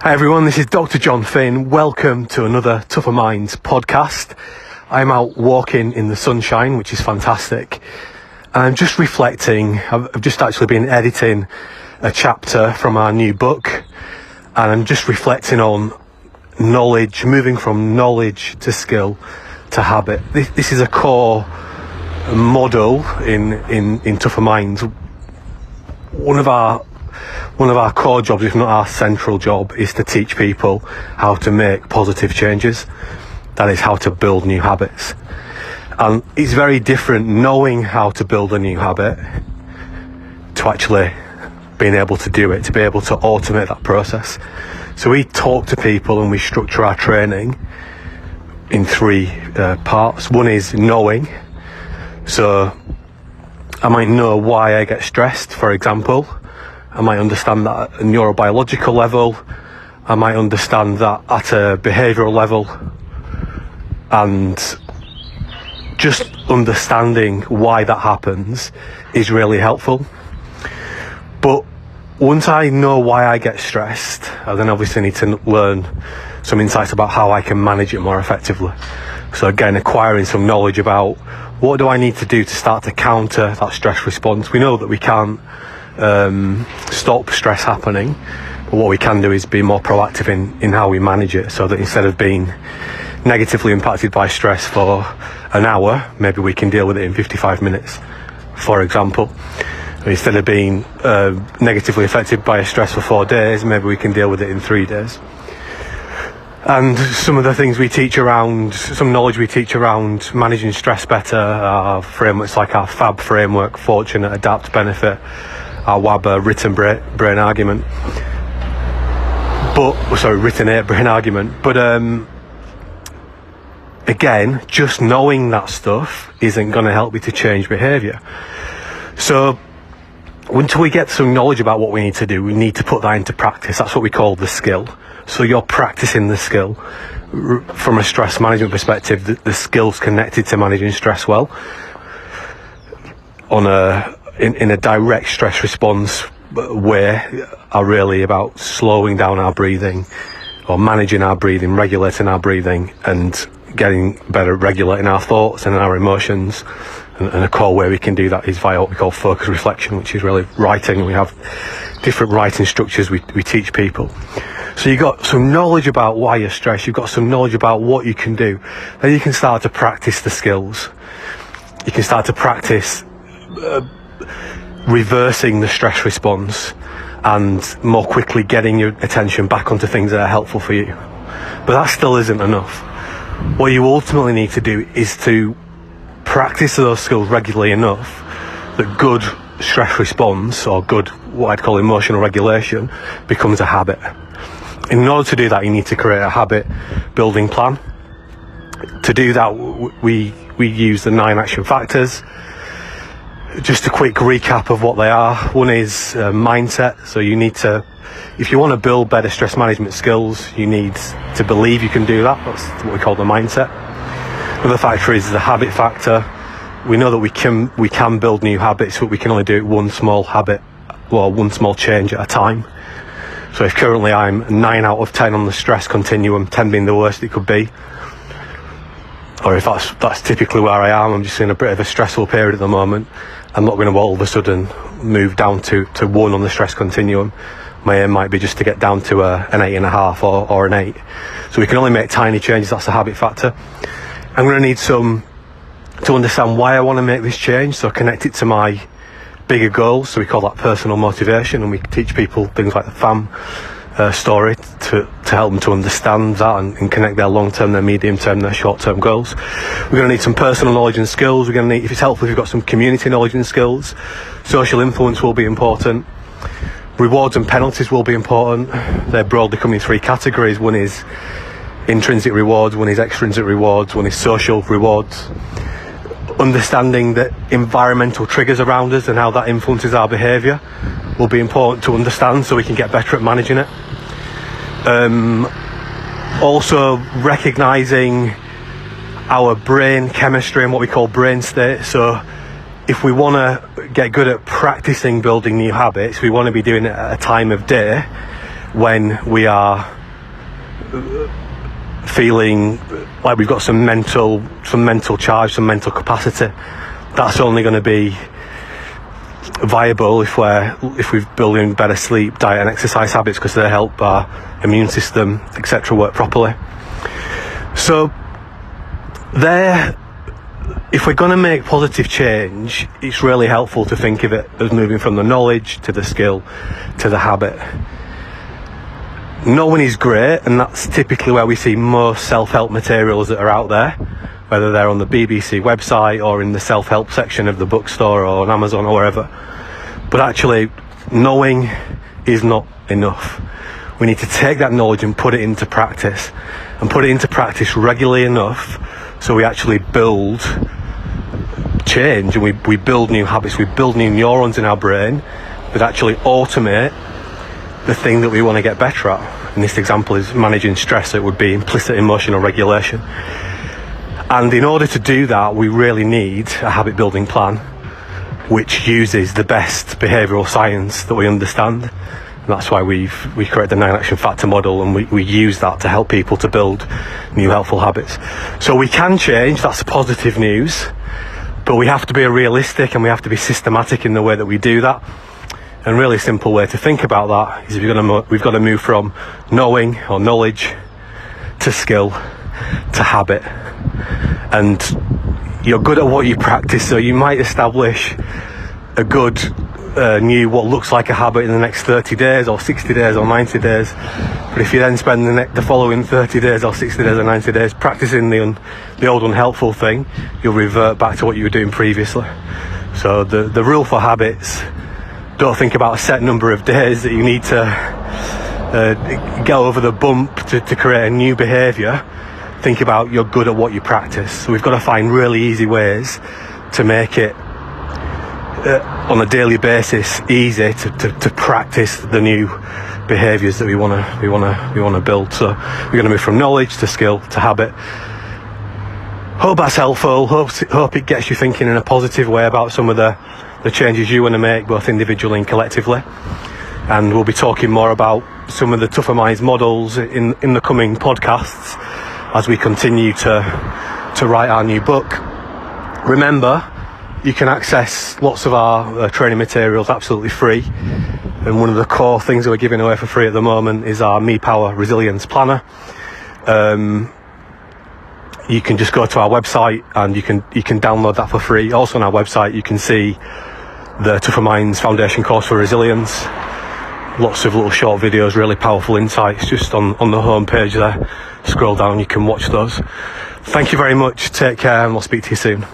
Hi everyone, this is Dr. Jon Finn. Welcome to another Tougher Minds podcast. I'm out walking in the sunshine, which is fantastic. And I'm just reflecting. I've just actually been editing a chapter from our new book. And I'm just reflecting on knowledge, moving from knowledge to skill to habit. This is a core model in Tougher Minds. One of our core jobs, if not our central job, is to teach people how to make positive changes. That is, how to build new habits. And it's very different knowing how to build a new habit to actually being able to do it, to be able to automate that process. So we talk to people and we structure our training in three parts. One is knowing. So I might know why I get stressed, for example. I might understand that at a neurobiological level. I might understand that at a behavioural level. And just understanding why that happens is really helpful. But once I know why I get stressed, I then obviously need to learn some insights about how I can manage it more effectively. So again, acquiring some knowledge about what do I need to do to start to counter that stress response. We know that we can't stop stress happening, but what we can do is be more proactive in how we manage it, so that instead of being negatively impacted by stress for an hour, maybe we can deal with it in 55 minutes, for example. Instead of being negatively affected by a stress for 4 days, maybe we can deal with it in 3 days. And some of the things we teach around, some knowledge we teach around managing stress better, are frameworks like our FAB framework: fortunate, adapt, benefit, our WABA written brain argument. Written eight brain argument. But again, just knowing that stuff isn't going to help you to change behaviour. So until we get some knowledge about what we need to do, we need to put that into practice. That's what we call the skill. So you're practicing the skill. From a stress management perspective, the skills connected to managing stress well in a direct stress response way are really about slowing down our breathing, or managing our breathing, regulating our breathing, and getting better at regulating our thoughts and our emotions. And a core way we can do that is via what we call focus reflection, which is really writing. We have different writing structures we teach people. So you've got some knowledge about why you're stressed, you've got some knowledge about what you can do. Then you can start to practice the skills. You can start to practice reversing the stress response and more quickly getting your attention back onto things that are helpful for you. But that still isn't enough. What you ultimately need to do is to practice those skills regularly enough that good stress response, or good, what I'd call emotional regulation, becomes a habit. In order to do that, you need to create a habit building plan. To do that, we use the 9 action factors. Just a quick recap of what they are. One is mindset. So you need to, if you want to build better stress management skills, you need to believe you can do that. That's what we call the mindset. Another factor is the habit factor. We know that we can build new habits, but we can only do it one small change at a time. So if currently I'm 9 out of 10 on the stress continuum, 10 being the worst it could be, or if that's typically where I am, I'm just in a bit of a stressful period at the moment, I'm not going to all of a sudden move down to 1 on the stress continuum. My aim might be just to get down to an 8.5 or an 8. So we can only make tiny changes. That's the habit factor. I'm going to need to understand why I want to make this change, so connect it to my bigger goals. So we call that personal motivation, and we teach people things like the FAM story to help them to understand that and connect their long-term, their medium-term, their short-term goals. We're going to need some personal knowledge and skills. We're going to need, if it's helpful, if you've got some community knowledge and skills. Social influence will be important. Rewards and penalties will be important. They're broadly come in 3 categories. One is intrinsic rewards, one is extrinsic rewards, one is social rewards. Understanding the environmental triggers around us and how that influences our behaviour will be important to understand, so we can get better at managing it. Also recognising our brain chemistry and what we call brain state. So if we want to get good at practicing building new habits, we want to be doing it at a time of day when we are feeling like we've got some mental charge, some mental capacity. That's only going to be viable if we're building better sleep, diet and exercise habits, because they help our immune system, etc., work properly. So if we're going to make positive change, it's really helpful to think of it as moving from the knowledge to the skill to the habit. Knowing is great, and that's typically where we see most self-help materials that are out there, whether they're on the BBC website or in the self-help section of the bookstore or on Amazon or wherever. But actually, knowing is not enough. We need to take that knowledge and put it into practice, and put it into practice regularly enough so we actually build change, and we build new habits, we build new neurons in our brain that actually automate the thing that we want to get better at. In this example is managing stress, so it would be implicit emotional regulation. And in order to do that, we really need a habit building plan which uses the best behavioural science that we understand. And that's why we created the 9 action factor model, and we use that to help people to build new helpful habits. So we can change, that's positive news, but we have to be realistic and we have to be systematic in the way that we do that. And a really simple way to think about that is we've got to move from knowing or knowledge to skill to habit. And you're good at what you practice, so you might establish a good new what looks like a habit in the next 30 days or 60 days or 90 days. But if you then spend the following 30 days or 60 days or 90 days practicing the old unhelpful thing, you'll revert back to what you were doing previously. So the rule for habits: don't think about a set number of days that you need to get over the bump to create a new behaviour. Think about you're good at what you practice. So we've got to find really easy ways to make it on a daily basis easy to practice the new behaviours that we want to build. So we're going to move from knowledge to skill to habit. Hope that's helpful. Hope it gets you thinking in a positive way about some of the changes you want to make, both individually and collectively. And we'll be talking more about some of the Tougher Minds models in the coming podcasts as we continue to write our new book. Remember, you can access lots of our training materials absolutely free, and one of the core things that we're giving away for free at the moment is our Me Power Resilience Planner. You can just go to our website and you can download that for free. Also on our website you can see the Tougher Minds Foundation course for resilience. Lots of little short videos, really powerful insights just on the home page there. Scroll down, you can watch those. Thank you very much, take care, and we'll speak to you soon.